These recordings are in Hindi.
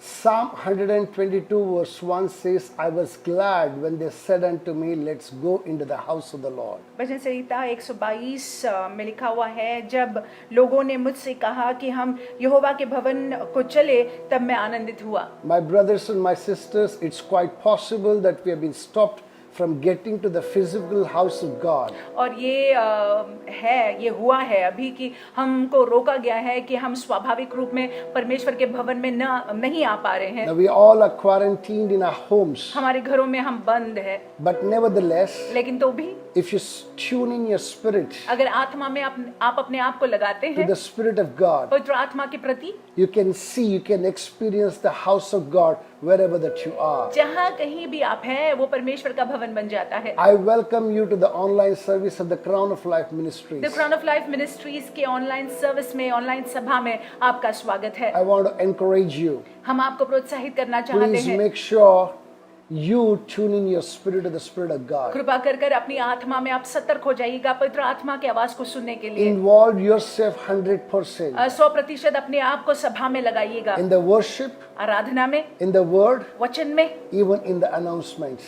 Psalm 122 verse 1 says, I was glad when they said unto me, let's go into the house of the Lord. भजन संहिता 122 में लिखा हुआ है, जब लोगों ने मुझसे कहा कि हम यहोवा के भवन को चले, तब मैं आनंदित हुआ। My brothers and my sisters, it's quite possible that we have been stopped from getting to the physical house of God. और ये हुआ है अभी कि हमको रोका गया है कि हम स्वाभाविक रूप में परमेश्वर के भवन में नहीं आ पा रहे हैं। Now we all are quarantined in our homes. हमारे घरों में हम बंद है। But nevertheless, लेकिन तो भी if you tune in your spirit अगर आत्मा में आप अपने आप को लगाते to हैं the Spirit of God, पवित्र आत्मा के प्रति, you can see, you can experience the house of God wherever that you are. जहाँ कहीं भी आप हैं वो परमेश्वर का भवन बन जाता है। I welcome you to the online service of the Crown of Life Ministries. The Crown of Life Ministries के ऑनलाइन सर्विस में, ऑनलाइन सभा में आपका स्वागत है। I want to encourage you. हम आपको प्रोत्साहित करना चाहते Please हैं। make sure you tune in your spirit to the Spirit of God. कृपा कर कर अपनी आत्मा में आप सतर्क हो जाइएगा पवित्र आत्मा की आवाज को सुनने के लिए। Involve yourself 100% 100% अपने आप को सभा में लगाइएगा, in the worship, आराधना में, in the word, वचन में, even in the announcements,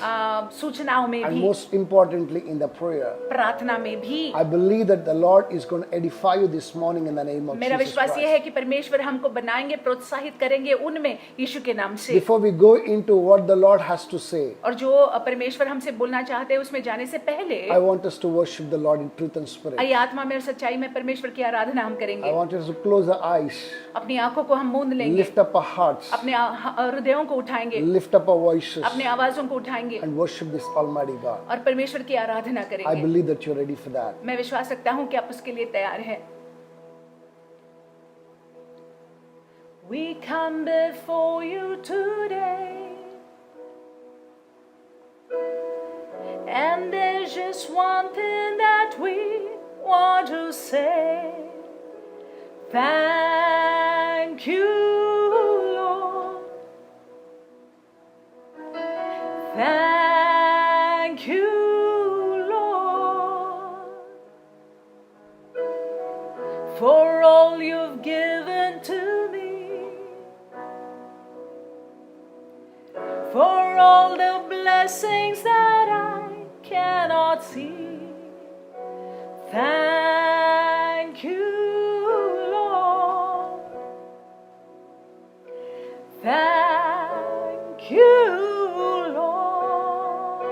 सूचनाओं में and भी, most importantly in the prayer. प्रार्थना में भी। I believe that the Lord is going to edify you this morning in the name of मेरा Jesus विश्वास ये Christ. है कि परमेश्वर हमको बनाएंगे, प्रोत्साहित करेंगे उनमें यीशु के नाम से। Before we go into what the Lord has to say, और जो परमेश्वर हमसे बोलना चाहते हैं उसमें जाने से पहले I want us to worship the Lord in truth and spirit. आइए आत्मा में और सच्चाई में परमेश्वर की आराधना हम I करेंगे। want us to close our eyes, अपनी आंखों को हम मूंद लेंगे, lift up our hearts, अपने हृदयों को उठाएंगे, lift up our voices, अपने आवाजों को उठाएंगे and worship this Almighty God. और परमेश्वर की आराधना I करेंगे। believe that you're ready for that. मैं विश्वास रखता हूँ कि आप उसके लिए तैयार हैं। We come before you today, and there's just one thing that we want to say. Thank you, Lord. Thank you, Lord, for all you've given to me, for all the blessings that I cannot see. Thank you, Lord. Thank you, Lord.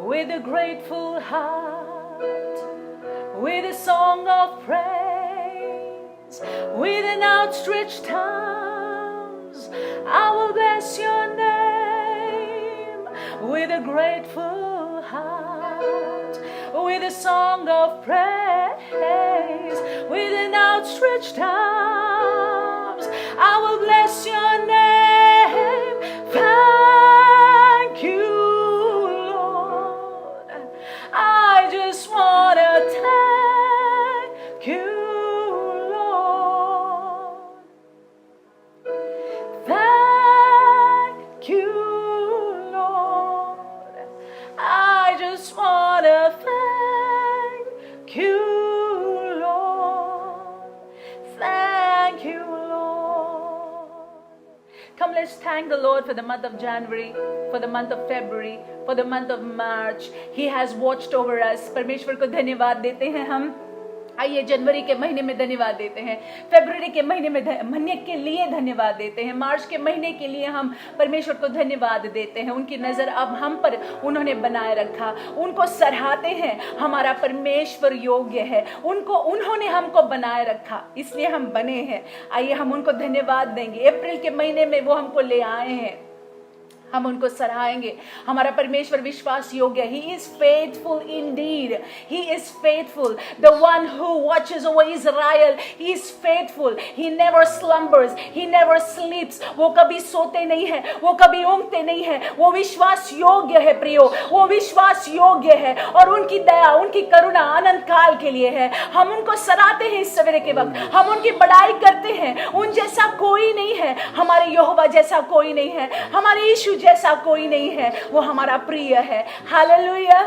With a grateful heart, with a song of praise, with an outstretched arms, I will bless your name. With a grateful heart, with a song of praise, with an outstretched arms, I will bless your name. Thank you, Lord. I just want to thank you, Lord. Thank you, Lord. I just want to thank you, Lord. Thank you, Lord. Come, let's thank the Lord for the month of January, for the month of February, for the month of March. He has watched over us. परमेश्वर को धन्यवाद देते हैं हम। आइए जनवरी के महीने में धन्यवाद देते हैं, फरवरी के महीने में के लिए धन्यवाद देते हैं, मार्च के महीने के लिए हम परमेश्वर को धन्यवाद देते हैं। उनकी नज़र अब हम पर उन्होंने बनाए रखा, उनको सराहते हैं। हमारा परमेश्वर योग्य है, उन्होंने हमको बनाए रखा, इसलिए हम बने हैं। आइए हम उनको धन्यवाद देंगे। अप्रैल के महीने में वो हमको ले आए हैं, हम उनको सराहेंगे। हमारा परमेश्वर विश्वास योग्य है। He is faithful indeed. He is faithful. The one who watches over Israel, He is faithful. He never slumbers. He never sleeps. वो कभी सोते नहीं है, वो कभी ऊँघते नहीं है। वो विश्वास योग्य है प्रियो, वो विश्वास योग्य है और उनकी दया, उनकी करुणा अनंत काल के लिए है। हम उनको सराहते हैं इस सवेरे के वक्त, हम उनकी बड़ाई करते हैं। उन जैसा कोई नहीं है, हमारे यहोवा जैसा कोई नहीं है, हमारे यीशु जैसा कोई नहीं है। वो हमारा प्रिय है। Hallelujah.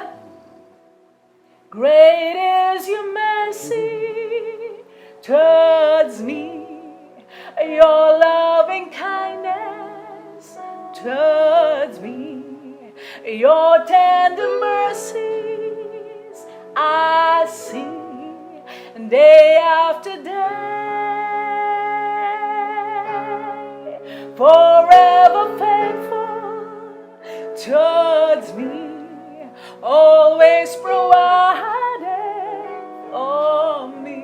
Great is your mercy towards me, your towards me. Your tender mercies I see day after day, forever faithful towards me, always provided for me.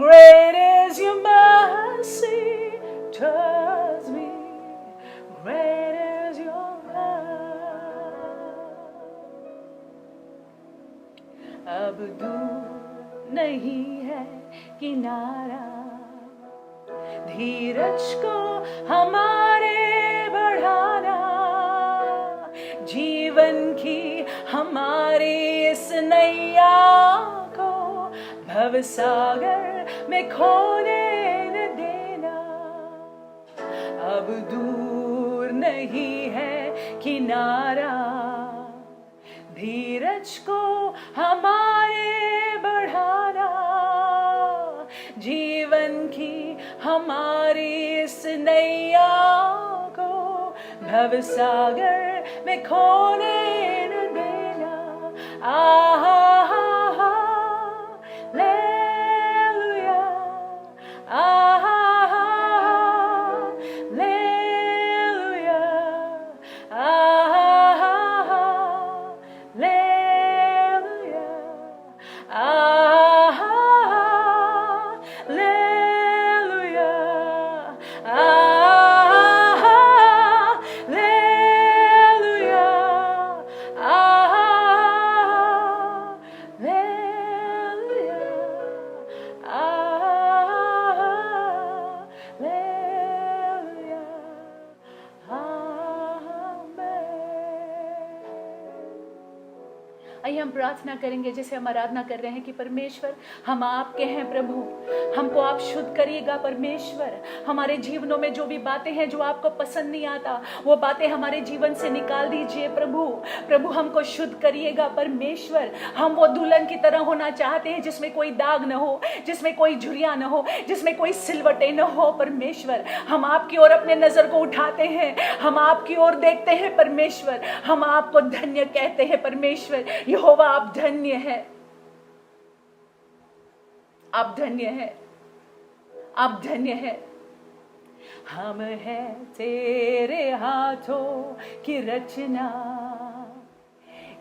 Great is your mercy towards me. Great is your love. अब दूर नहीं है किनारा, धीरज को हमारे बढ़ाना, जीवन की हमारी इस नैया को भवसागर में खोने न देना। अब दूर नहीं है किनारा, धीरज को हमारे बढ़ाना, जीवन की हमारी इस नैया को भवसागर में खोने न देना। हालेलुया, हालेलुया, हालेलुया, हालेलुया, आइए हम प्रार्थना करेंगे जैसे हम आराधना कर रहे हैं कि परमेश्वर हम आपके हैं प्रभु, हमको आप शुद्ध करिएगा परमेश्वर। हमारे जीवनों में जो भी बातें हैं जो आपको पसंद नहीं आता, वो बातें हमारे जीवन से निकाल दीजिए प्रभु। प्रभु हमको शुद्ध करिएगा परमेश्वर। हम वो दुल्हन की तरह होना चाहते हैं जिसमें कोई दाग न हो, जिसमें कोई झुर्रियां न हो, जिसमें कोई सिलवटें न हो परमेश्वर। हम आपकी ओर अपने नजर को उठाते हैं, हम आपकी ओर देखते हैं परमेश्वर। हम आपको धन्य कहते हैं परमेश्वर। यहोवा आप धन्य है, आप धन्य है, आप धन्य है। हम हैं तेरे हाथों की रचना,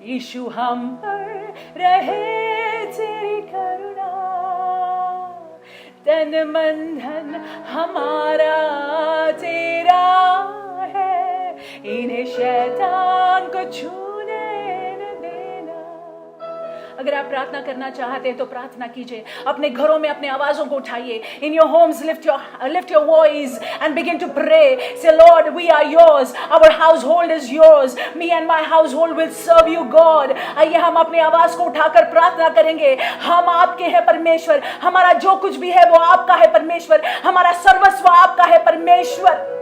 यीशु हम पर रहे तेरी करुणा। तन मन धन हमारा तेरा है, इन्हें शैतान को छूने न देना। अगर आप प्रार्थना करना चाहते हैं तो प्रार्थना कीजिए। अपने घरों में अपने आवाजों को उठाइए। In your homes, lift your voice and begin to pray. Say, Lord, we are yours. Our household is yours. Me and my household will serve you, God. आइए हम अपनी आवाज को उठाकर प्रार्थना करेंगे। हम आपके हैं परमेश्वर। हमारा जो कुछ भी है वो आपका है परमेश्वर। हमारा सर्वस्व आपका है परमेश्वर।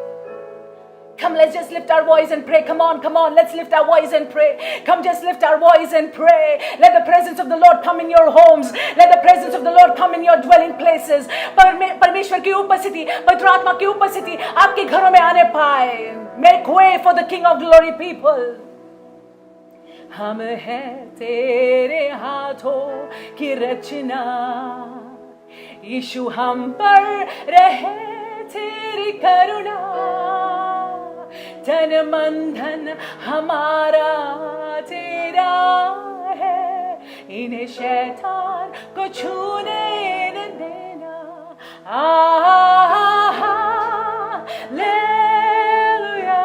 Come, let's just lift our voice and pray. Come on, let's lift our voice and pray. Come, just lift our voice and pray. Let the presence of the Lord come in your homes. Let the presence of the Lord come in your dwelling places. परमेश्वर की उपस्थिति, पवित्र आत्मा की उपस्थिति आपके घरों में आने पाए। Make way for the King of Glory people. हम हैं तेरे हाथों की रचना, यीशु हम पर रहे तेरी करुणा। तन मन धन हमारा तेरा है, इन्हें शैतान को छूने न देना। Hallelujah,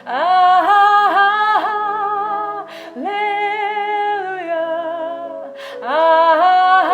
hallelujah, hallelujah,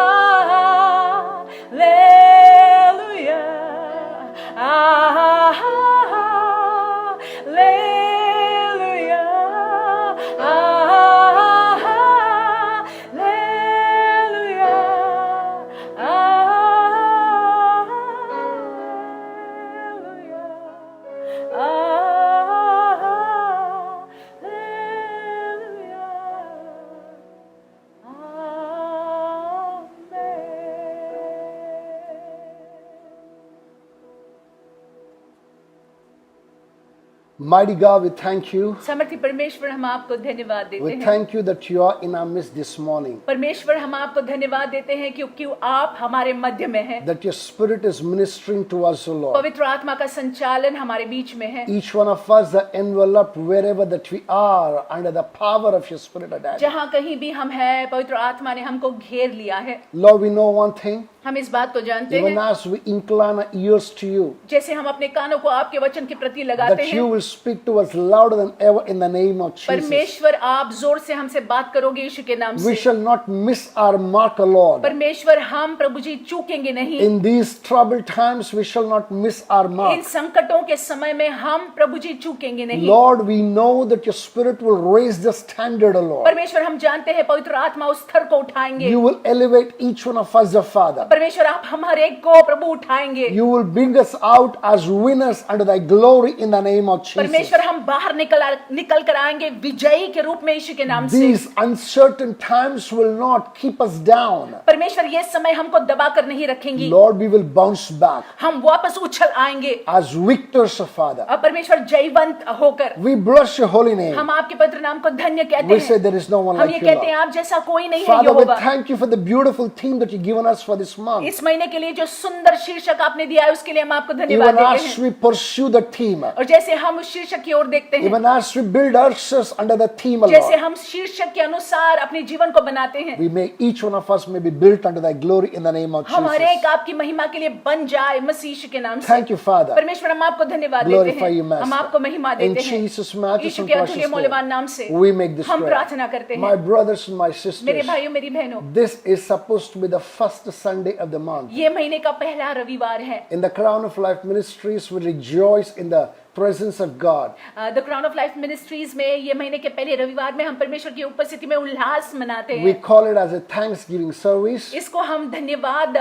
Mighty God, we thank you. समर्थी परमेश्वर, हम आपको धन्यवाद देते We हैं। thank you that you are in our midst this morning. परमेश्वर, हम आपको धन्यवाद देते हैं क्योंकि आप हमारे मध्य में हैं। That your spirit is ministering to us, O Lord. पवित्र आत्मा का संचालन हमारे बीच में है। Each one of us are enveloped wherever that we are under the power of your spirit, O Daddy. जहाँ कहीं भी हम हैं, पवित्र आत्मा ने हमको घेर लिया है। Lord, we know one thing. हम इस बात को जानते Even हैं, as we incline our ears to you, जैसे हम अपने कानों को आपके वचन के प्रति लगाते that you हैं, will speak to us louder than ever in the name of Jesus. परमेश्वर आप जोर से हमसे बात करोगे यीशु के नाम We से। shall not miss our mark, O Lord. परमेश्वर, हम प्रभु जी चूकेंगे नहीं। In these troubled times, we shall not miss our in mark. संकटों के समय में हम प्रभु जी चूकेंगे नहीं। Lord, we know that your spirit will raise the standard, O Lord. परमेश्वर, हम जानते हैं पवित्र आत्मा उस स्तर को उठाएंगे। You will elevate each one of us, O Father. परमेश्वर, आप हर एक को प्रभु उठाएंगे। You will bring us out as winners under thy glory in the name of Jesus. परमेश्वर, हम बाहर निकल कर आएंगे विजयी के रूप में यीशु के नाम से। These uncertain times will not keep us down. परमेश्वर, ये समय हमको दबा कर नहीं रखेंगी। Lord, we will bounce back हम वापस उछल आएंगे as victors, O Father. और परमेश्वर जयवंत होकर We bless your holy name. हम आपके पवित्र नाम को धन्य कहते We say हैं। there is no one हम like ये you, कहते हैं Lord. आप जैसा कोई नहीं है Father, we Jehovah. thank you for the beautiful theme that you've given us for this month. इस महीने के लिए जो सुंदर शीर्षक आपने दिया है उसके लिए हम आपको धन्यवाद Even देते as हैं। we pursue the theme, और जैसे हम उस शीर्षक की ओर देखते हैं, even as we build ourselves under the theme, O जैसे Lord, हम शीर्षक के अनुसार अपने जीवन को बनाते हैं, we may each one of us may be built under thy glory in the name of हम हर Jesus. एक आपकी महिमा के लिए बन जाए मसीह यीशु के नाम से। Thank you, Father. परमेश्वर, हम आपको धन्यवाद देते Glorify you, हैं, Master. हम आपको महिमा In देते हैं। Jesus' matchless यीशु and के अतुल्य precious मूल्यवान name, नाम से we make this हम prayer. प्रार्थना करते My हैं। brothers and my मेरे sisters, भाइयों, मेरी बहनों, this is supposed to be the first Sunday of the month. ये महीने का पहला रविवार है। In the Crown of Life Ministries, we rejoice in the presence of God. The crown of life ministries में ये महीने के पहले रविवार में हम परमेश्वर की उपस्थिति में उल्लास मनाते We हैं। call it as a Thanksgiving service. इसको हम धन्यवाद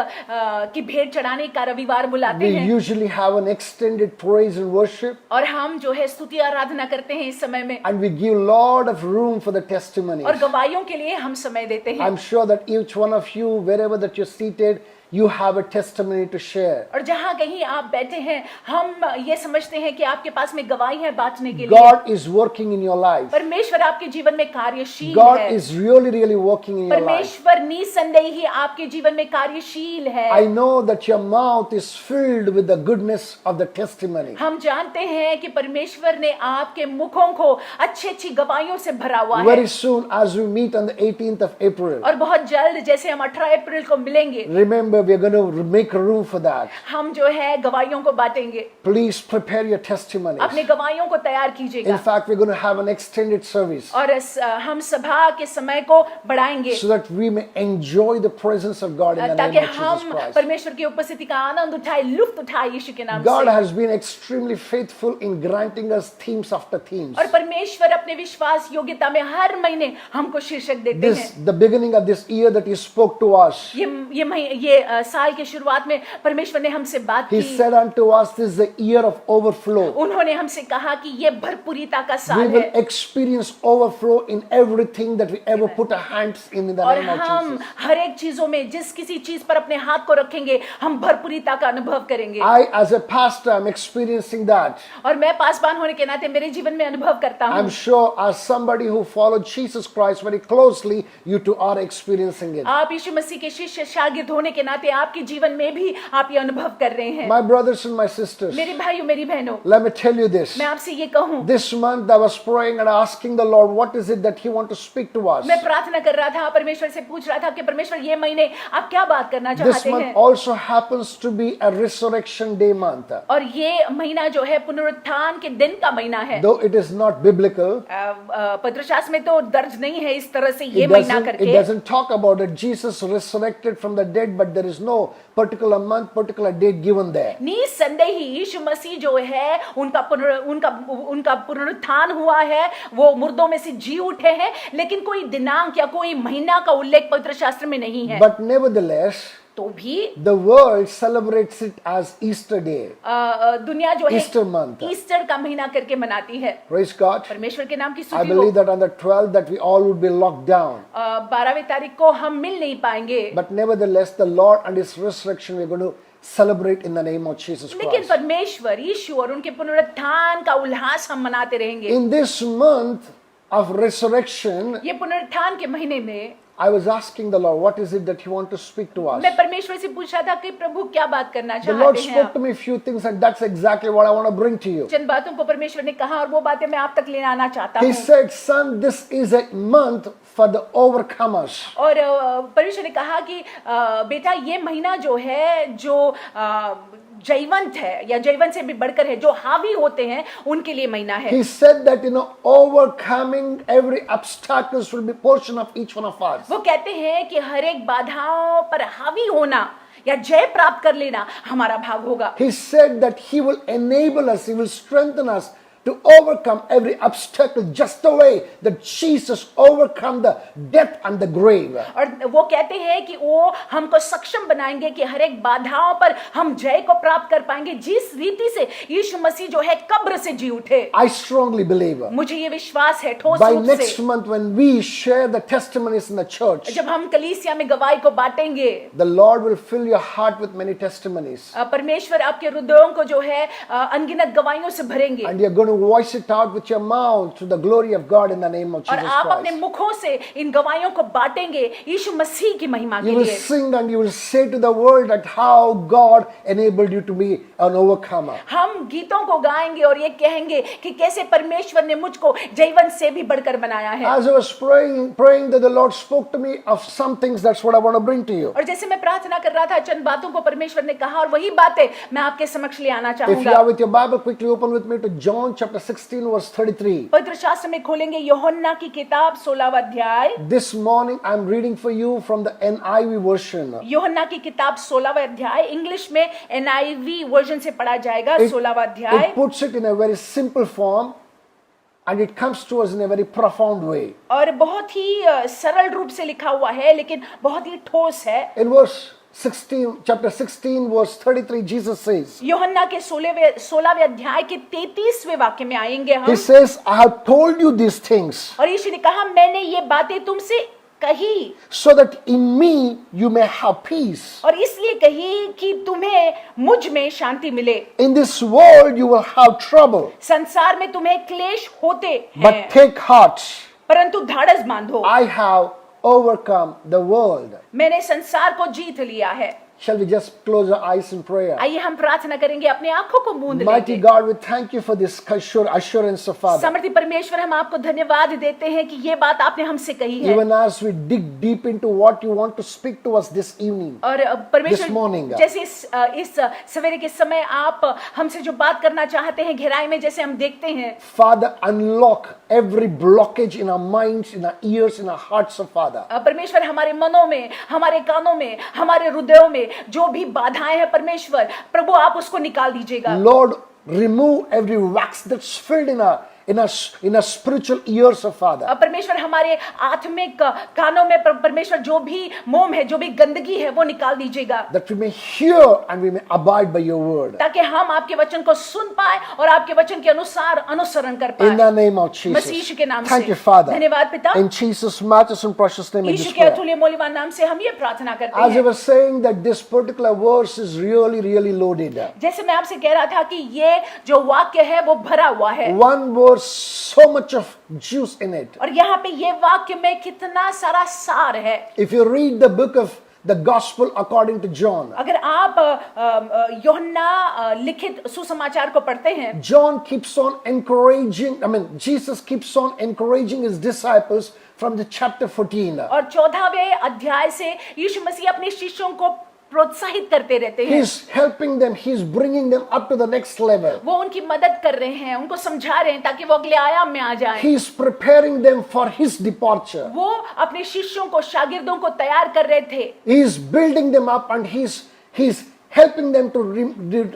की भेंट चढ़ाने का रविवार बुलाते We हैं। usually have an extended praise and worship, और हम जो है स्तुति आराधना करते हैं इस समय में, and we give lot of room for the testimonies. और गवाहियों के लिए हम समय देते हैं। I'm sure that each one of you, wherever that you're seated, you have a testimony to share. और जहाँ कहीं आप बैठे हैं, हम ये समझते हैं कि आपके पास में गवाही है बांटने के लिए। God is working in your life. परमेश्वर आपके जीवन में कार्यशील God है। is really working in your life. परमेश्वर निसंदेह ही आपके जीवन में कार्यशील है। I know that your mouth is filled with the goodness of the testimony. हम जानते हैं कि परमेश्वर ने आपके मुखों को अच्छी अच्छी गवाहियों से भरा हुआ है। Very soon, as we meet on the 18th of April, और बहुत जल्द जैसे हम 18 अप्रैल को मिलेंगे, remember we're going to make room for that. हम जो है गवाहियों को बांटेंगे। Please prepare your testimonies. अपने गवाहियों को तैयार कीजिएगा। In fact, we're going to have an extended service और हम सभा के समय को बढ़ाएंगे so that we may enjoy the presence of God in the ताकि name of Jesus हम Christ. परमेश्वर की उपस्थिति का आनंद उठाए, लुत्फ उठाए यीशु के नाम God से। has been extremely faithful in granting us themes after themes. और परमेश्वर अपने विश्वास योग्यता में हर महीने हमको शीर्षक देते This, हैं। the beginning of this year that He spoke to us, ये साल के शुरुआत में परमेश्वर ने हमसे बात He की। said unto us, this is the year of overflow. उन्होंने हमसे कहा कि ये भरपूरिता का We साल will है experience overflow in everything that we ever put our hands in the और name of हम Jesus. हर एक चीजों में जिस किसी चीज पर अपने हाथ को रखेंगे हम भरपूरिता का अनुभव करेंगे। I, as a pastor, am experiencing that. और मैं पासवान होने के नाते मेरे जीवन में अनुभव करता हूँ। I'm sure, as somebody who followed Jesus Christ very closely, you too are experiencing it. आप यीशु मसीह के शिष्य शागिर्द होने के नाते आपके जीवन में भी आप ये अनुभव कर रहे हैं। My brothers and my sisters, मेरे भाइयों, मेरी बहनों, let me tell you this. मैं आपसे ये कहूँ, This month I was praying and asking the Lord, what is it that He wants to speak to us? मैं प्रार्थना कर रहा था, परमेश्वर से पूछ रहा था कि परमेश्वर ये महीने आप क्या बात करना This चाहते month हैं। also happens to be a resurrection day month. और ये महीना जो है पुनरुत्थान के दिन का महीना है। Though it is not biblical, पवित्र शास्त्र में तो दर्ज नहीं है इस तरह से ये it महीना doesn't, करके। it doesn't talk about it. Jesus resurrected from the dead, but there is no particular month, particular date given there. निसंदेह ही यीशु मसीह जो है उनका पुनरुत्थान हुआ है, वो मुर्दों में से जी उठे हैं, लेकिन कोई दिनांक या कोई महीना का उल्लेख पवित्र शास्त्र में नहीं है। But nevertheless, तो भी the world celebrates it as Easter Day, दुनिया जो है Easter month. ईस्टर का महीना करके मनाती है। Praise God. परमेश्वर के नाम की I स्तुति हो। believe that on the 12th that we all would be locked down. 12वीं तारीख को हम मिल नहीं पाएंगे, But nevertheless, the Lord and His resurrection, we're going to celebrate in the name of Jesus लेकिन Christ. परमेश्वर यीशु और उनके पुनरुत्थान का उल्लास हम मनाते रहेंगे। In this month of resurrection, ये पुनरुत्थान के महीने में I was asking the Lord, what is it that He wants to speak to us? मैं परमेश्वर से पूछ रहा था कि प्रभु क्या बात करना The Lord चाहते हैं spoke to me a few things, and that's exactly what I want to bring to you. चंद बातों को परमेश्वर ने कहा और वो बातें मैं आप तक ले आना चाहता He हूँ। said, son, this is a month for the overcomers. और परमेश्वर ने कहा कि बेटा ये महीना जो है जो जयवंत है या जयवंत से भी बढ़कर है, जो हावी होते हैं उनके लिए महीना है। He said that, overcoming every obstacles will be portion of each one of us. वो कहते हैं कि हर एक बाधाओं पर हावी होना या जय प्राप्त कर लेना हमारा भाग होगा। He said that He will enable us, He will strengthen us to overcome every obstacle just the way that Jesus overcome the death and the grave. और वो कहते हैं कि वो हमको सक्षम बनाएंगे कि हर एक बाधाओं पर हम जय को प्राप्त कर पाएंगे, जिस रीति से यीशु मसीह जो है कब्र से जी उठे। I strongly believe मुझे ये विश्वास है ठोस by रूप next से month when we share the testimonies in the church, जब हम कलीसिया में गवाही को बांटेंगे, the Lord will fill your heart with many testimonies. परमेश्वर आपके हृदयों को जो है अनगिनत गवाहियों से भरेंगे And you're going to voice it out with your mouth to the glory of God in the name of और Jesus आप अपने Christ. मुखों से इन गवाहियों को बांटेंगे यीशु मसीह की महिमा You के will लिए। sing and you will say to the world that how God enabled you to be an overcomer. हम गीतों को गाएंगे और ये कहेंगे कि कैसे परमेश्वर ने मुझको जयवंत से भी बढ़कर बनाया है। As I was praying that the Lord spoke to me of some things, that's what I want to bring to you. और जैसे मैं प्रार्थना कर रहा था, चंद बातों को परमेश्वर ने कहा और वही बातें मैं आपके समक्ष ले आना If you चाहूंगा। are with your Bible, quickly open with me to John chapter 16 verse 33. पवित्र शास्त्र में खोलेंगे यूहन्ना की किताब 16वां अध्याय। This morning I'm reading for you from the NIV version. यूहन्ना की किताब 16वां अध्याय, इंग्लिश में NIV वर्जन से पढ़ा जाएगा। 16वां अध्याय It puts it in a very simple form and it comes to us in a very profound way. और बहुत ही सरल रूप से लिखा हुआ है, लेकिन बहुत ही ठोस है। In verse 16, chapter 16 verse 33, Jesus says, यूहन्ना के 16वें अध्याय के 33वें वाक्य में आएंगे He हम। says, I have told you these things और यीशु ने कहा मैंने ये बातें तुमसे कही so that in me you may have peace. और इसलिए कही कि तुम्हें मुझ में शांति मिले। In this world you will have trouble, संसार में तुम्हें क्लेश होते हैं, but take heart. परंतु धाड़स बांधो, I have overcome the world. मैंने संसार को जीत लिया है। Shall we just close our eyes in prayer? आइए हम प्रार्थना करेंगे, अपने आंखों को मूंद Mighty लेंगे। God, we thank you for this assurance of Father. समर्थी परमेश्वर, हम आपको धन्यवाद देते हैं कि ये बात आपने हमसे कही है। Even as we dig deep into what you want to speak to us this evening, और this परमेश्वर morning, जैसे इस सवेरे के समय आप हमसे जो बात करना चाहते हैं गहराई में, जैसे हम देखते हैं Father, unlock every blockage in our minds, in our ears, in our hearts, of Father. परमेश्वर हमारे मनों में, हमारे कानों में, हमारे हृदयों में जो भी बाधाएं हैं परमेश्वर प्रभु आप उसको निकाल दीजिएगा। Lord, remove every wax that's filled in our spiritual ears, of Father. परमेश्वर हमारे आत्मिक कानों में परमेश्वर जो भी मोम है, जो भी गंदगी है वो निकाल दीजिएगा, That we may hear and we may abide by your word. ताकि हम आपके वचन को सुन पाए और आपके वचन के अनुसार अनुसरण कर पाए। In the name of Masih Jesus. यीशु के नाम Thank से you, Father. धन्यवाद पिता। In Jesus' matchless and precious name, I Yeshu just के pray. अतुल्य मूल्यवान नाम से हम ये प्रार्थना करते As I हैं। was saying that this particular verse is really, really loaded. जैसे मैं आपसे कह रहा था कि ये जो वाक्य है वो भरा हुआ है One verse, so much of juice in it. और यहाँ पे ये वाक्य में कितना सारा सार है। If you read the book of the Gospel according to John, अगर आप यूहन्ना लिखित सुसमाचार को पढ़ते हैं, John keeps on encouraging, Jesus keeps on encouraging his disciples from the chapter 14. और 14वें अध्याय से यीशु मसीह अपने शिष्यों को प्रोत्साहित करते रहते हैं। He's helping them, he's bringing them up to the next level. वो उनकी मदद कर रहे हैं, उनको समझा रहे हैं ताकि वो अगले आयाम में आ जाएं। He's preparing them for his departure. वो अपने शिष्यों को, शागिर्दों को तैयार कर रहे थे। He's building them up and he's helping them to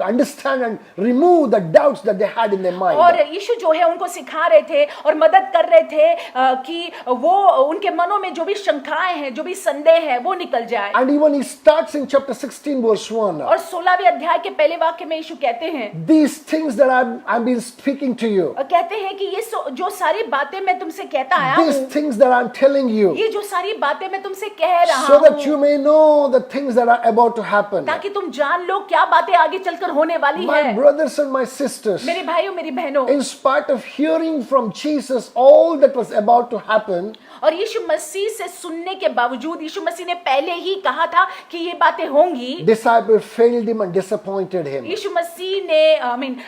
understand and remove the doubts that they had in their mind. और यीशु जो है उनको सिखा रहे थे और मदद कर रहे थे कि वो उनके मनों में जो भी शंकाएं हैं, जो भी संदेह है वो निकल जाए। And even he starts in chapter 16 verse 1. और 16वें अध्याय के पहले वाक्य में यीशु कहते हैं, These things that I've been speaking to you, कहते हैं कि ये जो सारी बातें मैं तुमसे कहता आया these हूँ, things that I'm telling you, ये जो सारी बातें मैं तुमसे कह रहा so that हूँ, you may know the things that are about to happen. ताकि तुम जान लो क्या बातें आगे चलकर होने वाली My है। brothers and my sisters, मेरे भाइयों मेरी बहनों, in spite of hearing from Jesus all that was about to happen, और यीशु मसीह से सुनने के बावजूद यीशु मसीह ने पहले ही कहा था कि ये बातें होंगी। disciples failed him and disappointed him. यीशु मसीह ने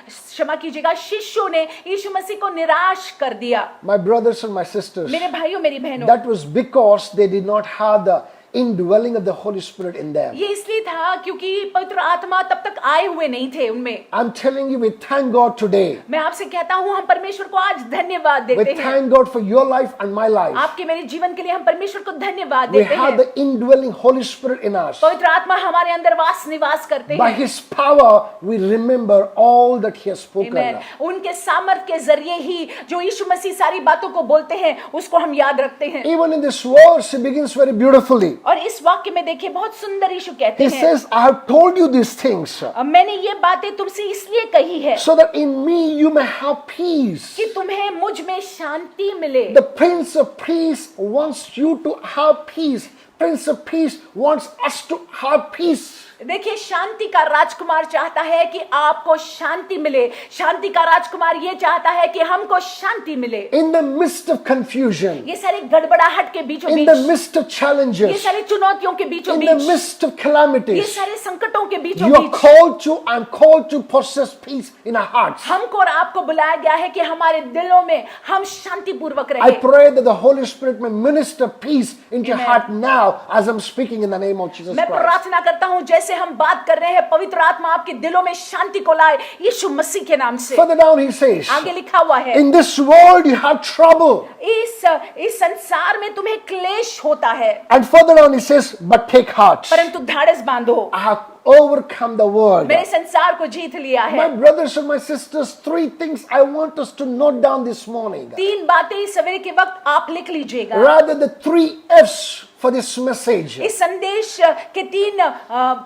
क्षमा कीजिएगा, शिष्यों ने यीशु मसीह को निराश कर दिया। My brothers and my sisters, मेरे भाइयों मेरी बहनों, that was because they did not have the indwelling of the Holy Spirit in them. ये इसलिए था क्योंकि पवित्र आत्मा तब तक आए हुए नहीं थे उनमें। I'm telling you, we thank God today. मैं आपसे कहता हूँ हम परमेश्वर को आज धन्यवाद We देते हैं। thank God for your life and my life. आपके मेरे जीवन के लिए हम परमेश्वर को धन्यवाद We देते have हैं। the indwelling Holy Spirit in us. पवित्र आत्मा हमारे अंदर निवास करते By हैं। His power, we remember all that He has spoken. Amen. उनके सामर्थ के जरिए ही जो यीशु मसीह सारी बातों को बोलते हैं उसको हम याद रखते हैं। Even in this verse, He begins very beautifully. और इस वाक्य में देखिए बहुत सुंदर यीशु कहते He हैं, says, I have told you these things मैंने ये बातें तुमसे इसलिए कही है so that in me you may have peace. कि तुम्हें मुझ में शांति मिले। The Prince of Peace wants you to have peace. Prince of Peace wants us to have peace. देखिए शांति का राजकुमार चाहता है कि आपको शांति मिले। शांति का राजकुमार ये चाहता है कि हमको शांति मिले। In the midst of confusion, ये सारी गड़बड़ाहट के बीचों in the beach, midst of ये challenges, सारी चुनौतियों के बीचों in the beach, midst of ये calamities, सारे संकटों के बीचों you are beach called to and called to possess peace in our hearts. हमको और आपको बुलाया गया है कि हमारे दिलों में हम शांति पूर्वक I रहें। pray that the Holy Spirit may minister peace into your Amen. heart now as I'm speaking in the name of Jesus मैं Christ. प्रार्थना करता हूँ जैसे हम बात कर रहे हैं पवित्र आत्मा आपके दिलों में शांति को लाए यीशु मसीह के नाम से। Further down he says, आगे लिखा हुआ है, in this world you have trouble. इस संसार में तुम्हें क्लेश होता है, And further down he says, but take heart. परंतु धाड़स बांधो, I have overcome the world. मैंने संसार को जीत लिया My है। brothers and my sisters, three things I want us to note down this morning. तीन बातें इस सवेरे के वक्त आप लिख लीजिएगा। Rather, the three F's for this message. इस संदेश के तीन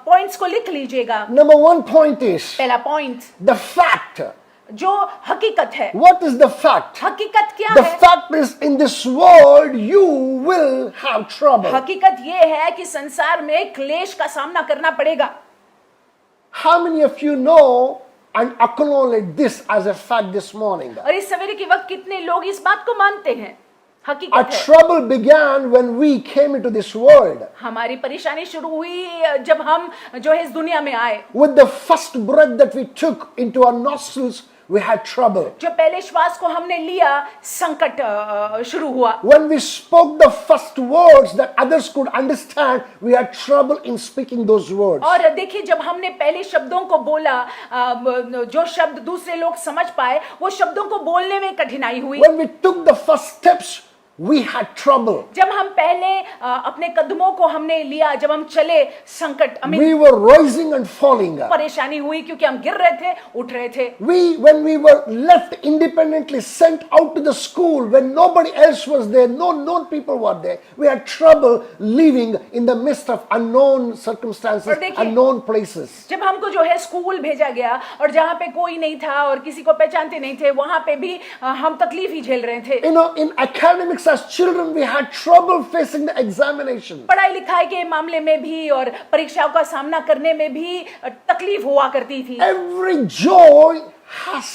पॉइंट्स को लिख लीजिएगा। Number one point is पहला पॉइंट the fact. जो हकीकत है। What is the fact? हकीकत क्या The है? fact is, in this world, you will have trouble. हकीकत ये है कि संसार में क्लेश का सामना करना पड़ेगा। How many of you know and acknowledge this as a fact this morning? और इस सवेरे के वक्त कितने लोग इस बात को मानते हैं? Our हकीकत है। trouble began when we came into this world. हमारी परेशानी शुरू हुई जब हम जो है इस दुनिया में आए। With the first breath that we took into our nostrils, we had trouble. जो पहले श्वास को हमने लिया संकट शुरू हुआ। When we spoke the first words that others could understand, we had trouble in speaking those words. और देखिए जब हमने पहले शब्दों को बोला, जो शब्द दूसरे लोग समझ पाए, वो शब्दों को बोलने में कठिनाई हुई। When we took the first steps, we had trouble. जब हम पहले अपने कदमों को हमने लिया, जब हम चले संकट We were rising and falling. परेशानी हुई क्योंकि हम गिर रहे थे, उठ रहे थे। When we were left independently, sent out to the school, when nobody else was there, no known people were there, we had trouble living in the midst of unknown circumstances, और देखिए, unknown places. जब हमको जो है स्कूल भेजा गया और जहाँ पे कोई नहीं था और किसी को पहचानते नहीं थे, वहां पे भी हम तकलीफ ही झेल रहे थे। You know, in academics as children, we had trouble facing the examination. पढ़ाई लिखाई के मामले में भी और परीक्षाओं का सामना करने में भी तकलीफ हुआ करती थी। Every joy has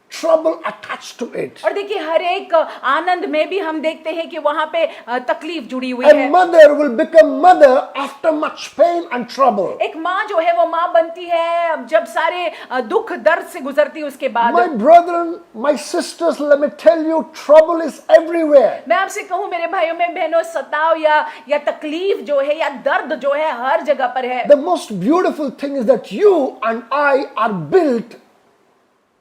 trouble attached to it. और देखिए हर एक आनंद में भी हम देखते हैं कि वहां पे तकलीफ जुड़ी हुई A है। mother will become mother after much pain and trouble. एक माँ जो है वो माँ बनती है जब सारे दुख दर्द से गुजरती है उसके बाद। My brethren, my sisters, let me tell you, trouble is everywhere. मैं आपसे कहूँ मेरे भाइयों में बहनों, सताव या तकलीफ जो है या दर्द जो है हर जगह पर है। The most beautiful thing is that you and I are built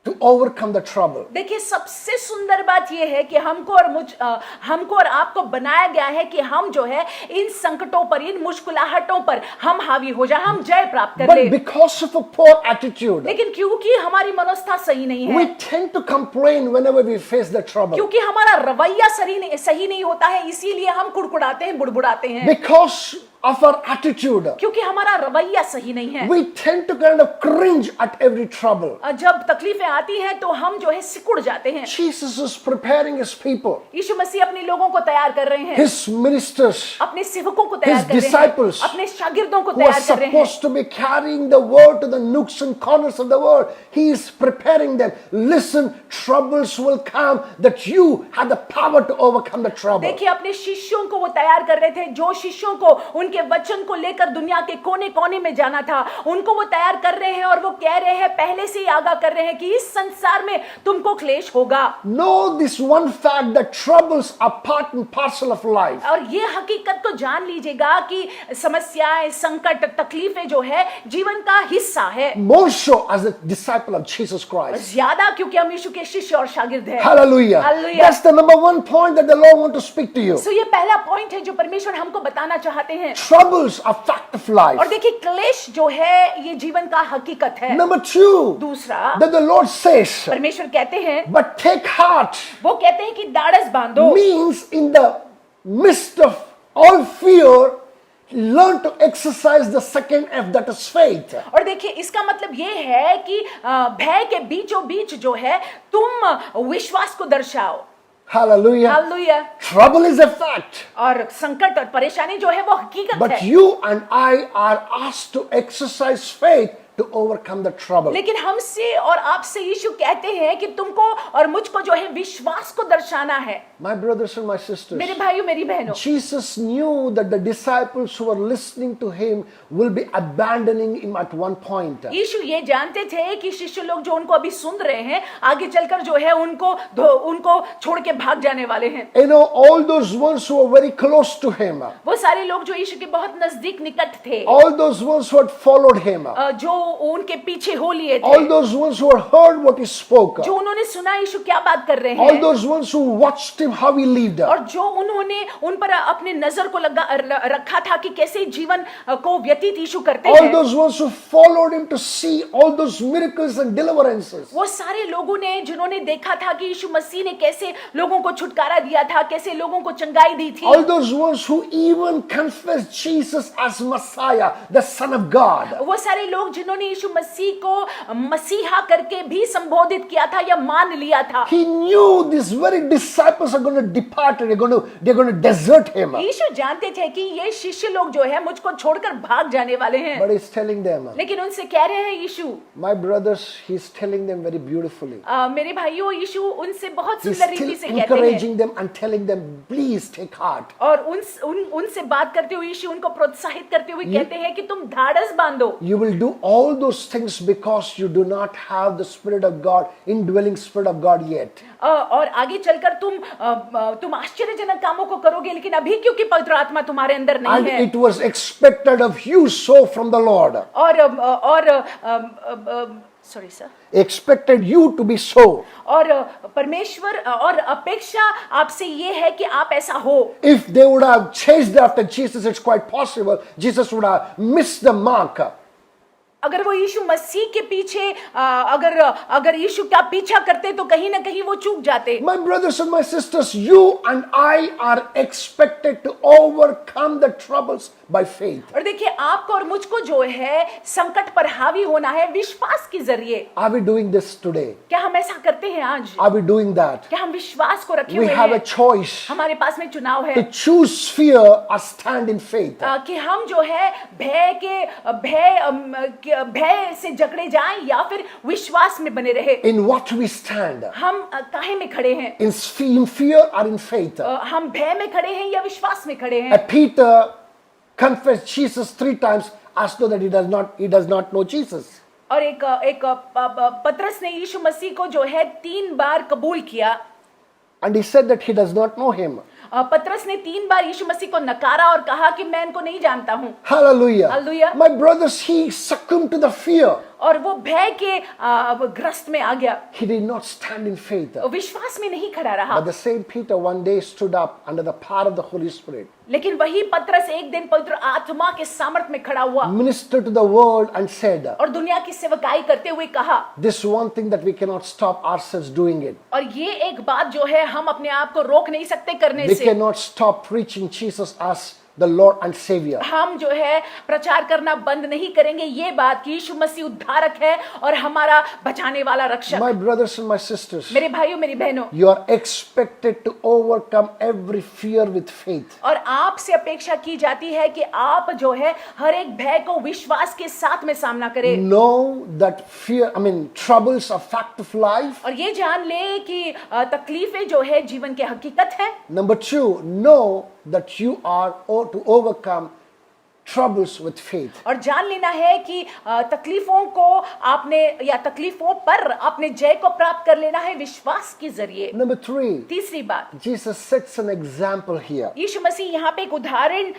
to overcome the trouble. देखिए सबसे सुंदर बात यह है कि हमको और आपको बनाया गया है कि हम जो है इन संकटों पर, इन मुश्किलाहटों पर हम हावी हो जाए, हम जय प्राप्त कर But ले। because of a poor attitude, लेकिन क्योंकि हमारी मनोस्था सही नहीं है, we tend to complain whenever we face the trouble. क्योंकि हमारा रवैया सही नहीं होता है, इसीलिए हम कुड़कुड़ाते हैं, बुड़बुड़ाते हैं। Because of our attitude. क्योंकि हमारा रवैया सही नहीं है। We tend to kind of cringe at every trouble. जब तकलीफें आती हैं तो हम जो है सिकुड़ जाते हैं। Jesus is preparing his people, यीशु मसीह अपने लोगों को तैयार कर रहे हैं, his ministers, अपने सेवकों को तैयार his कर रहे disciples, हैं, अपने शागिर्दों को who are तैयार कर रहे हैं। supposed to be carrying the word to the nooks and corners of the world. He is preparing them. Listen, troubles will come, that you have the power to overcome the trouble. देखिए अपने शिष्यों को वो तैयार कर रहे थे, जो शिष्यों को उनके वचन को लेकर दुनिया के कोने कोने में जाना था, उनको वो तैयार कर रहे हैं और वो कह रहे हैं, पहले से ही आगाह कर रहे हैं कि इस संसार में तुमको क्लेश होगा। Know this one fact, that troubles are part and parcel of life. और ये हकीकत को जान लीजिएगा कि समस्याएं, संकट, तकलीफें जो है जीवन का हिस्सा है। More so as a disciple of Jesus Christ. ज्यादा क्योंकि हम यीशु के शिष्य और शागिर्द हैं। Hallelujah. Hallelujah. That's the number one point that the Lord wants to speak to you. सो ये पहला पॉइंट है जो परमेश्वर हमको बताना चाहते हैं। Troubles are fact of life. और देखिए क्लेश जो है ये जीवन का हकीकत है। Number two, दूसरा, that the Lord says, परमेश्वर कहते हैं, but take heart, वो कहते हैं कि दाढ़स बांधो। means in the midst of all fear, learn to exercise the second F, that is faith. और देखिए इसका मतलब ये है कि भय के बीचों बीच जो है तुम विश्वास को दर्शाओ। Hallelujah. Hallelujah. Trouble is a fact, और संकट और परेशानी जो है वो हकीकत but है। you and I are asked to exercise faith to overcome the trouble. लेकिन हमसे और आपसे यीशु कहते हैं कि तुमको और मुझको जो है विश्वास को दर्शाना है। My brothers and my sisters, मेरे भाइयों मेरी बहनों, Jesus knew that the disciples who were listening to him will be abandoning him at one point. यीशु ये जानते थे कि शिष्य लोग जो उनको अभी सुन रहे हैं आगे चलकर जो है उनको छोड़ के भाग जाने वाले हैं। You know, all those ones who were very close to him, वो सारे लोग जो यीशु के बहुत नजदीक निकट थे, all those ones who had followed him, जो उनके पीछे हो लिए थे, all those ones who had heard what he spoke, जो उन्होंने सुना यीशु क्या बात कर रहे all हैं, those ones who watched him how he lived, और जो उन्होंने उन पर अपने नजर को रखा था कि कैसे जीवन को व्यतीत यीशु करते all हैं, those ones who followed him to see all those miracles and deliverances, वो सारे लोगों ने जिन्होंने देखा था कि यीशु मसीह ने कैसे लोगों को छुटकारा दिया था, कैसे लोगों को चंगाई दी थी, all those ones who even confessed Jesus as Messiah, the Son of God. वो सारे लोग जिन्होंने यीशु मसीह को मसीहा करके भी संबोधित किया था या मान लिया था। He knew these very disciples are going to depart and they're going to desert him. यीशु जानते थे कि ये शिष्य लोग जो है मुझको छोड़कर भाग जाने वाले हैं, But he's telling them, लेकिन उनसे कह रहे हैं यीशु, my brothers, he's telling them very beautifully. मेरे भाइयों, यीशु उनसे बहुत He's सुंदर still रीति से कहते हैं encouraging them and telling them, please take heart. और उनसे बात करते हुए यीशु उनको प्रोत्साहित करते हुए कहते हैं कि तुम धाड़स बांधो। You will do all those things because you do not have the Spirit of God, indwelling Spirit of God yet. और आगे चलकर तुम आश्चर्यजनक कामों को करोगे, लेकिन अभी क्योंकि पवित्र आत्मा तुम्हारे अंदर नहीं And है। it was expected of you so from the Lord. Sorry sir, Expected you to be so. और परमेश्वर और अपेक्षा आपसे ये है कि आप ऐसा हो। If they would have chased after Jesus, it's quite possible Jesus would have missed the mark. अगर वो यीशु मसीह के पीछे अगर यीशु का पीछा करते तो कहीं ना कहीं वो चूक जाते। My brothers and my sisters, you and I are expected to overcome the troubles by faith. और देखिए आपको और मुझको जो है संकट पर हावी होना है विश्वास के जरिए। Are we doing this today? क्या हम ऐसा करते हैं आज? Are we doing that? क्या हम विश्वास को रखे We हुए have a हैं? choice हमारे पास में चुनाव है to choose fear or stand in faith. कि हम जो है भय से जकड़े जाएं या फिर विश्वास में बने रहे। In what we stand, हम काहे में खड़े हैं? in fear or in faith. हम भय में खड़े हैं या विश्वास में खड़े हैं? Peter confessed Jesus 3 times as though that he does not know Jesus. और एक पतरस ने यीशु मसीह को जो है 3 बार कबूल किया। And he said that he does not know him. पतरस ने 3 बार यीशु मसीह को नकारा और कहा कि मैं इनको नहीं जानता हूँ। Hallelujah. Hallelujah. My brothers, he succumbed to the fear. और वो भय के ग्रस्त में आ गया, He did not stand in faith. विश्वास में नहीं खड़ा रहा। But the same Peter one day stood up under the power of the Holy Spirit, लेकिन वही पतरस एक दिन पवित्र आत्मा के सामर्थ में खड़ा हुआ ministered to the world and said, और दुनिया की सेवकाई करते हुए कहा, this one thing that we cannot stop ourselves doing it. और ये एक बात जो है हम अपने आप को रोक नहीं सकते करने We से। cannot stop preaching Jesus as the Lord and Savior. हम जो है प्रचार करना बंद नहीं करेंगे ये बात कि यीशु मसीह उद्धारक है और हमारा बचाने वाला रक्षक। My brothers and my sisters, मेरे भाइयों मेरी बहनों, you are expected to overcome every fear with faith. और आपसे अपेक्षा की जाती है कि आप जो है हर एक भय को विश्वास के साथ में सामना करें। Know that fear, troubles are fact of life. और ये जान ले कि तकलीफें जो है जीवन की हकीकत है। Number 2, know that you are to overcome troubles with faith. और जान लेना है कि तकलीफों को आपने या तकलीफों पर आपने जय को प्राप्त कर लेना है विश्वास के जरिए। Number 3, तीसरी बात, Jesus sets an example here यीशु मसीह यहाँ पे एक उदाहरण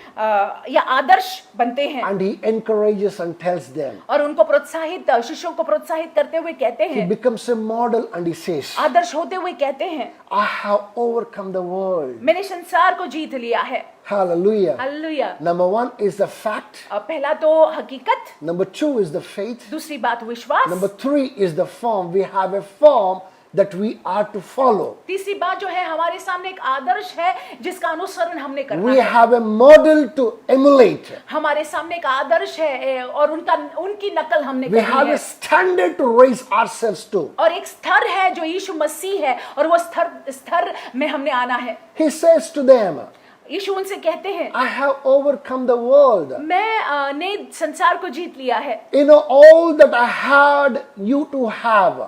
या आदर्श बनते हैं and he encourages and tells them. और उनको प्रोत्साहित, शिष्यों को प्रोत्साहित करते हुए कहते He हैं, becomes a model and he says, आदर्श होते हुए कहते हैं, I have overcome the world. मैंने संसार को जीत लिया है। Hallelujah. Hallelujah. Number 1 is the fact. पहला तो हकीकत, Number 2 is the faith. दूसरी बात विश्वास, Number 3 is the form. We have a form that we are to follow. तीसरी बात जो है हमारे सामने एक आदर्श है जिसका अनुसरण हमने करना We है। have a model to emulate. हमारे सामने एक आदर्श है और उनकी नकल हमने We करनी have है। a standard to raise ourselves to. और एक स्तर है जो यीशु मसीह है और वो स्तर में हमने आना है। He says to them, यीशु उनसे कहते हैं, I have overcome the world. ने संसार को जीत लिया है। You know, all that I had you to have.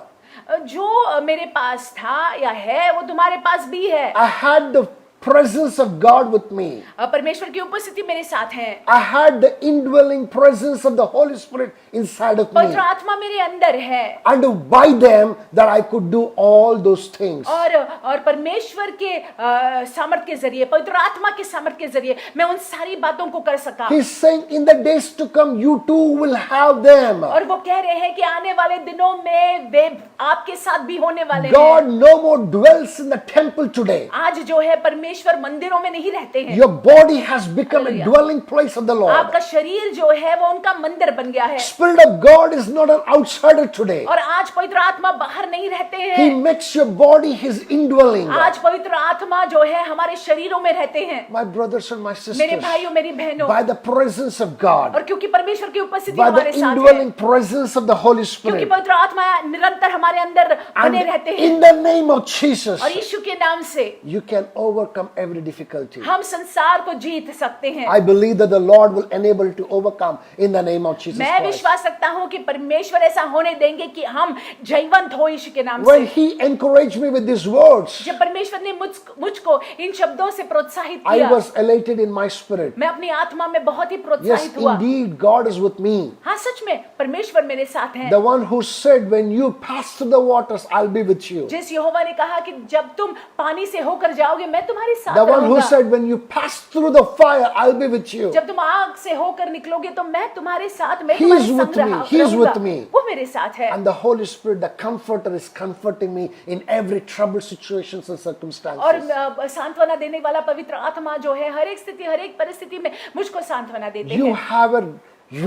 जो मेरे पास था या है वो तुम्हारे पास भी है। I had the presence of God with me. परमेश्वर की उपस्थिति मेरे साथ है। I had the indwelling presence of the Holy Spirit inside of me. पवित्र आत्मा मेरे अंदर है। And by them that I could do all those things. और परमेश्वर के सामर्थ के जरिए, पवित्र आत्मा के सामर्थ के जरिए मैं उन सारी बातों को कर सका। He's saying in the days to come you too will have them. और वो कह रहे हैं कि आने वाले दिनों में वे आपके साथ भी होने वाले हैं। God no more dwells in the temple today. आज जो है परमेश्वर मंदिरों में नहीं रहते हैं। Your body has become a Hallelujah. dwelling place of the Lord. आपका शरीर जो है वो उनका मंदिर बन गया है। Spirit of God is not an outsider today. और आज पवित्र आत्मा बाहर नहीं रहते He हैं। makes your body his indwelling. आज पवित्र आत्मा जो है हमारे शरीरों में रहते हैं। My brothers and my मेरे sisters, भाइयों मेरी बहनों, by the presence of God, और क्योंकि परमेश्वर की उपस्थिति by the हमारे साथ है, indwelling presence of the Holy क्योंकि Spirit, पवित्र आत्मा निरंतर हमारे अंदर and बने रहते हैं, in the name of Jesus, और यीशु के नाम से you can overcome every difficulty. हम संसार को जीत सकते हैं। I believe that the Lord will enable to overcome in the name of Jesus मैं Christ. विश्वास रखता हूँ कि परमेश्वर ऐसा होने देंगे कि हम जयवंत हो यीशु के नाम When से। He encouraged me with these words, जब परमेश्वर ने मुझको इन शब्दों से प्रोत्साहित I किया, was elated in my spirit. मैं अपनी आत्मा में बहुत ही Yes, प्रोत्साहित हुआ। indeed, God is with me. हाँ सच में परमेश्वर मेरे साथ है। The one who said, when you pass through the waters, I'll be with you. जिस यहोवा ने कहा कि जब तुम पानी से होकर जाओगे मैं तुम्हारे साथ The one who रहूंगा। said, when you pass through the fire, I'll be with you. जब तुम आग से होकर निकलोगे तो मैं तुम्हारे साथ, मैं He तुम्हारे is संग with me. रहूंगा। He is with me. वो मेरे साथ है। And the Holy Spirit, the Comforter, is comforting me in every troubled situations and और circumstances. सांत्वना देने वाला पवित्र आत्मा जो है हर एक स्थिति, हर एक परिस्थिति में मुझको सांत्वना देते You हैं। have a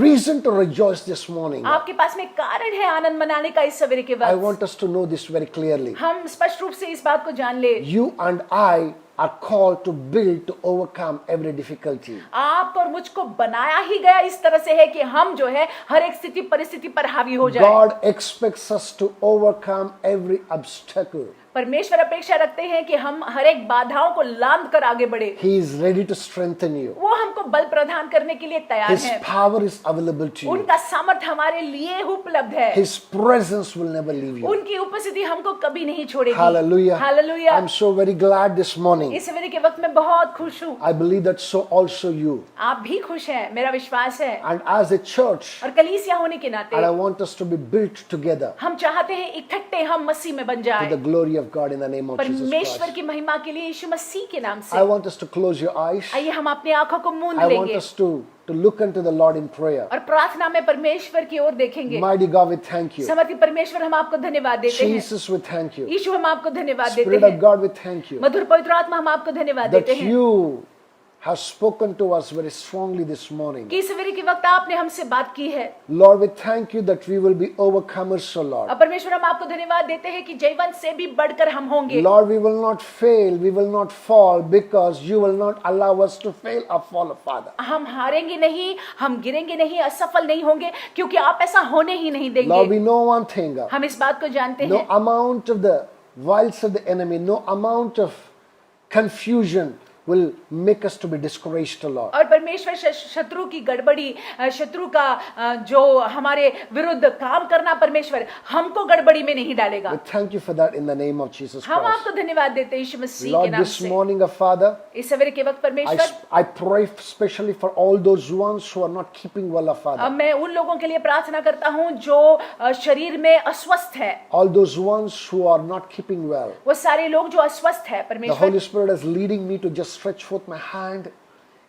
reason to rejoice this morning. आपके पास में कारण है आनंद मनाने का इस सवेरे के I वक्त। want us to know this very clearly. हम स्पष्ट रूप से इस बात को जान ले, You and I are called to build to overcome every difficulty. आप और मुझको बनाया ही गया इस तरह से है कि हम जो है हर एक स्थिति परिस्थिति पर हावी हो जाए। God expects us to overcome every obstacle. परमेश्वर अपेक्षा रखते हैं कि हम हर एक बाधाओं को लांघ कर आगे बढ़े। He is ready to strengthen you. वो हमको बल प्रदान करने के लिए तैयार His है। power is available to you. उनका सामर्थ हमारे लिए उपलब्ध है। His presence will never leave you. उनकी उपस्थिति हमको कभी नहीं छोड़ेगी। Hallelujah. Hallelujah. I'm so very glad this morning. इस सवेरे के वक्त में बहुत खुश हूँ। I believe that so also you. आप भी खुश हैं, मेरा विश्वास है। And as a church, और कलीसिया होने के नाते and I want us to be built together हम चाहते हैं इकट्ठे हम मसीह में बन to जाएं। the glory of God in the name of Jesus परमेश्वर Christ. की महिमा के लिए यीशु मसीह के नाम I से। want us to close your eyes. आइए हम अपनी आंखों को मूंद I want लेंगे us to look unto the Lord in prayer. और प्रार्थना में परमेश्वर की ओर देखेंगे। Mighty God, we thank you. समर्थी परमेश्वर हम आपको धन्यवाद देते हैं। Jesus, we thank you. यीशु हम आपको धन्यवाद देते Spirit हैं। of God, we thank you मधुर पवित्र आत्मा हम आपको धन्यवाद that देते हैं you has spoken to us very strongly this morning. कि सवेरे के वक्त आपने हमसे बात की है। Lord, we thank you that we will be overcomers, O Lord. अब परमेश्वर हम आपको धन्यवाद देते हैं कि जयवंत से भी बढ़कर हम होंगे। Lord, we will not fail, we will not fall because you will not allow us to fail or fall, Father. हम हारेंगे नहीं, हम गिरेंगे नहीं, असफल नहीं होंगे, क्योंकि आप ऐसा होने ही नहीं Lord, we देंगे। know one thing. हम इस बात को जानते No हैं, amount of the wiles of the enemy, no amount of confusion will make us to be discouraged, O Lord. और परमेश्वर शत्रु की गड़बड़ी, शत्रु का जो हमारे विरुद्ध काम करना, परमेश्वर हमको गड़बड़ी में नहीं डालेगा। We thank you for that in the name of Jesus हम Christ. आपको धन्यवाद देते हैं यीशु मसीह के Lord, नाम this से। morning, Father, इस सवेरे के वक्त परमेश्वर, I pray especially for all those ones who are not keeping well, Father. अब मैं उन लोगों के लिए प्रार्थना करता हूँ जो शरीर में अस्वस्थ है, All those ones who are not keeping well. वो सारे लोग जो अस्वस्थ है, The परमेश्वर Holy Spirit is leading me to just stretch forth my hand.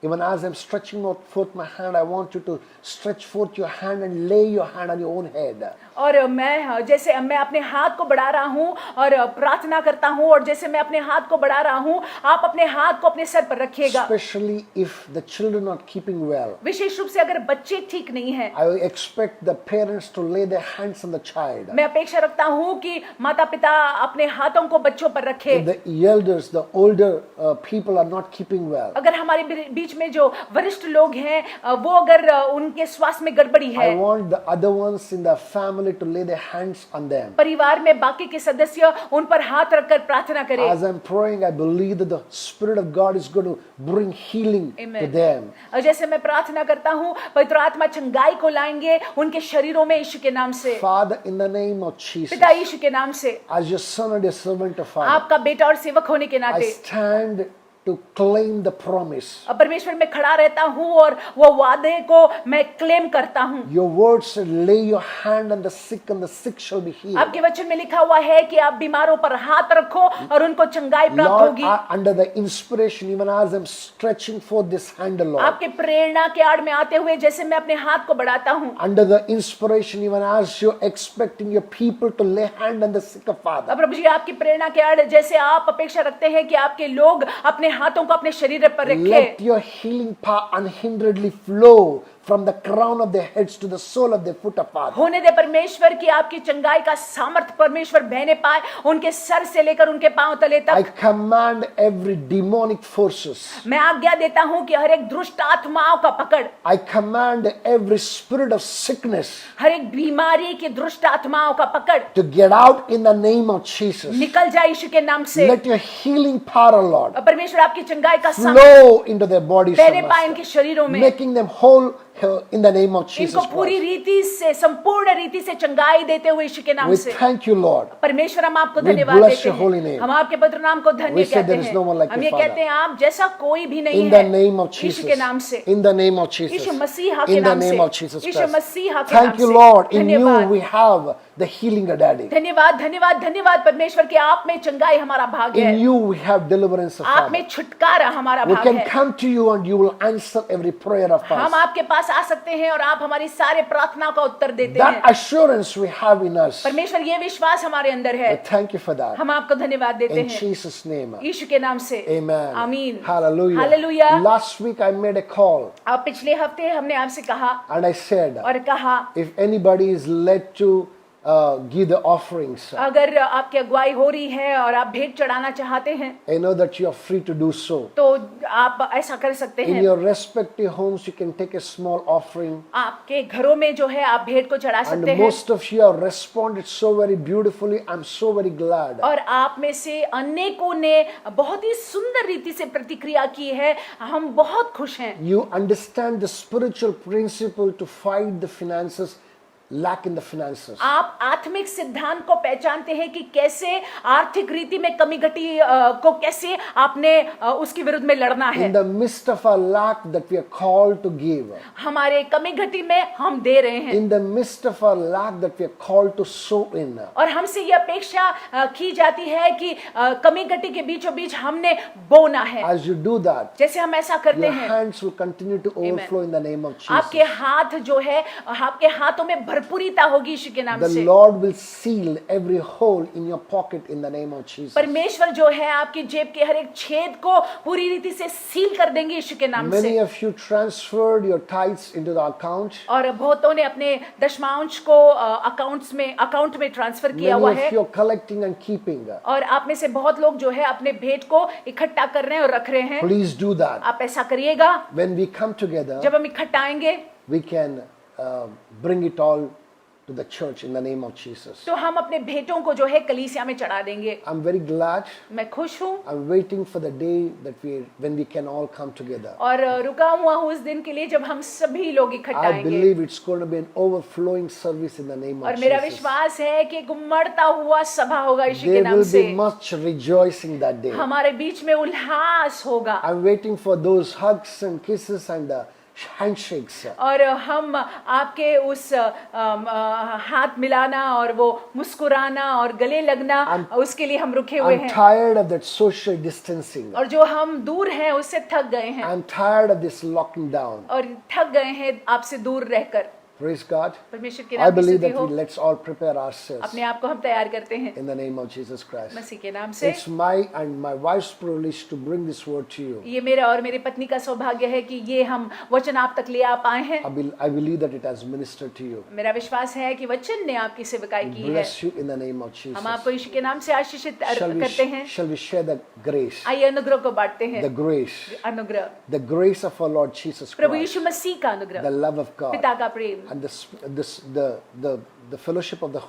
Even as I'm stretching forth my hand, I want you to stretch forth your hand and lay your hand on your own head. और मैं जैसे मैं अपने हाथ को बढ़ा रहा हूँ और प्रार्थना करता हूँ, और जैसे मैं अपने हाथ को बढ़ा रहा हूँ, आप अपने हाथ को अपने सर पर रखिएगा। Especially if the children are keeping well. विशेष रूप से अगर बच्चे ठीक नहीं हैं, I will expect the parents to lay their hands on the child. मैं अपेक्षा रखता हूँ कि माता पिता अपने हाथों को बच्चों पर रखे। If the elders, the older people are not keeping well, अगर हमारे बीच में जो वरिष्ठ लोग हैं वो अगर उनके स्वास्थ्य में गड़बड़ी I है, want the other ones in the family to lay their hands on them. परिवार में बाकी के सदस्य उन पर हाथ रखकर प्रार्थना करें। As I'm praying, I believe that the Spirit of God is going to bring healing to Amen. them. और जैसे मैं प्रार्थना करता हूँ, पवित्र आत्मा चंगाई को लाएंगे उनके शरीरों में यीशु के नाम से, Father, in the name of Jesus, पिता यीशु के नाम से, as your son and your servant of Father, आपका बेटा और सेवक होने के I नाते stand to claim the promise. अब परमेश्वर में खड़ा रहता हूँ और वो वादे को मैं क्लेम करता हूँ। Your word said, lay your hand on the sick and the sick shall be healed. आपके वचन में लिखा हुआ है कि आप बीमारों पर हाथ रखो और उनको चंगाई प्राप्त Lord, होगी। under the inspiration, even as I'm stretching forth this hand, Lord, आपके प्रेरणा के आड़ में आते हुए जैसे मैं अपने हाथ को बढ़ाता हूँ, under the inspiration, even as you're expecting your people to lay hand on the sick of Father, अब प्रभु जी आपकी प्रेरणा के आड़ जैसे आप अपेक्षा रखते हैं कि आपके लोग अपने हाथों को अपने शरीर पर रखें, let your healing power unhinderedly flow from the crown of their heads to the sole of their foot of Father. होने दे परमेश्वर की आपकी चंगाई का सामर्थ परमेश्वर बहने पाए उनके सर से लेकर उनके पांव तले I तक। command every demonic forces. मैं आज्ञा देता हूँ कि हर एक दुष्ट आत्माओं का पकड़, I command every spirit of sickness हर एक बीमारी की दुष्ट आत्माओं का पकड़ to get out in the name of Jesus. निकल जाए यीशु के नाम से। Let your healing power, Lord, और परमेश्वर आपकी चंगाई का सामर्थ flow into their bodies, बहने O पाए Master, इनके शरीरों में, making them whole in the name of Jesus इनको पूरी Christ. रीति से संपूर्ण रीति से चंगाई देते हुए यीशु के नाम We से। thank you, Lord. परमेश्वर हम आपको We धन्यवाद bless देते your holy हैं, name. हम आपके पवित्र नाम को धन्य We say कहते there is no one हैं, like हम your ये कहते हैं आप जैसा कोई भी नहीं In the है name of यीशु Jesus. के नाम से, In the name of Jesus. यीशु मसीहा के In the नाम name से, of Jesus यीशु Christ. मसीहा के Thank नाम you, से। Lord. In you धन्यवाद we have the healing of Daddy. धन्यवाद धन्यवाद धन्यवाद परमेश्वर कि आप में चंगाई हमारा भाग है, In you we have deliverance of आप Father. में छुटकारा हमारा We भाग can है। come to you and you will answer every prayer of हम us. आपके पास आ सकते हैं और आप हमारी सारे प्रार्थना का उत्तर देते That हैं। assurance we have in us. परमेश्वर ये विश्वास हमारे अंदर है, We thank you for that. हम आपको धन्यवाद देते In हैं Jesus' name. यीशु के नाम से। Amen. आमीन। Hallelujah. Hallelujah. Last week I made a call अब पिछले हफ्ते हमने आपसे कहा and I said, और कहा if anybody is led to give the offerings, अगर आपकी अगुवाई हो रही है और आप भेंट चढ़ाना चाहते हैं I know that you are free to do so. तो आप ऐसा कर सकते In हैं। your respective homes, you can take a small offering. आपके घरों में जो है आप भेंट को चढ़ा सकते And हैं, most of you have responded so very beautifully. I'm so very glad. और आप में से अनेकों ने बहुत ही सुंदर रीति से प्रतिक्रिया की है, हम बहुत खुश हैं। You understand the spiritual principle to fight the finances, lack in the finances. आप आत्मिक सिद्धांत को पहचानते हैं कि कैसे आर्थिक रीति में कमी घटी को कैसे आपने उसके विरुद्ध में लड़ना है। In the midst of our lack that we are called to give. हमारे कमी घटी में हम दे रहे हैं, In the midst of our lack that we are called to sow in. और हमसे ये अपेक्षा की जाती है कि कमी घटी के बीचों बीच हमने बोना है। As you do that, जैसे हम ऐसा करते your हैं, hands will continue to overflow in the name of Jesus. आपके हाथ जो है आपके हाथों में भरपूरिता होगी यीशु के नाम The से। Lord will seal every hole in your pocket in the name of Jesus. परमेश्वर जो है आपकी जेब के हर एक छेद को पूरी रीति से सील कर देंगे यीशु के नाम Many से। of you transferred your tithes into the account. और बहुतों ने अपने दशमांश को अकाउंट में ट्रांसफर किया हुआ Many है। of you are collecting and keeping. और आप में से बहुत लोग जो है अपने भेंट को इकट्ठा कर रहे हैं और रख रहे हैं। Please do that. आप ऐसा करिएगा। When we come together, जब हम इकट्ठा आएंगे we can bring it all to the church in the name of Jesus. तो हम अपने भेंटों को जो है कलीसिया में चढ़ा देंगे। I'm very glad. मैं खुश हूँ I'm waiting for the day that when we can all come together. और रुका हुआ हूँ उस दिन के लिए जब हम सभी लोग इकट्ठा I आएंगे। believe it's going to be an overflowing service in the name of और मेरा Jesus. विश्वास है कि एक उमड़ता हुआ सभा होगा यीशु के There नाम will से। be much rejoicing that day. हमारे बीच में उल्लास होगा। I'm waiting for those hugs and kisses and handshakes. और हम आपके उस हाथ मिलाना और वो मुस्कुराना और गले लगना उसके लिए हम रुके हुए I'm हैं। tired of that social distancing. और जो हम दूर हैं उससे थक गए हैं I'm tired of this locking down. और थक गए हैं आपसे दूर रहकर। Praise God. परमेश्वर के I नाम की believe स्तुति that हो। let's all prepare ourselves अपने आप को हम तैयार करते हैं in the name of Jesus Christ. मसीह के नाम से। It's my and my wife's privilege to bring this word to you. ये मेरा और मेरी पत्नी का सौभाग्य है कि ये हम वचन आप तक ले आ पाए हैं। I believe that it has ministered to you. मेरा विश्वास है कि वचन ने आपकी सेवकाई की है। Bless you in the name of Jesus. हम आपको यीशु के नाम से आशीषित करते हैं। Shall we share the grace? आइए अनुग्रह को बांटते हैं। The grace. अनुग्रह The grace of our Lord Jesus Prabhu Christ. यीशु मसीह का अनुग्रह, The love of God. पिता का प्रेम, And the fellowship of the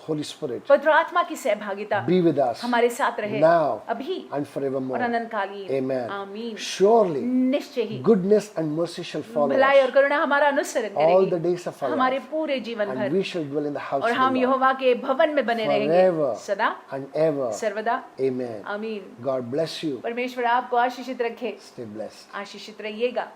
Holy Spirit पवित्र आत्मा की सहभागिता be with us हमारे साथ रहे now अभी and forevermore. और अनंतकालीन। Amen. आमीन। Surely निश्चय ही goodness and mercy shall follow भलाई और us करुणा हमारा अनुसरण all the करेगी days of our हमारे life, पूरे जीवन and भर, we shall dwell in the house और of हम the Lord यहोवा के भवन में बने रहेंगे forever सदा and ever. सर्वदा। Amen. आमीन। God bless you. परमेश्वर आपको आशीषित रखे। Stay blessed. आशीषित रहिएगा।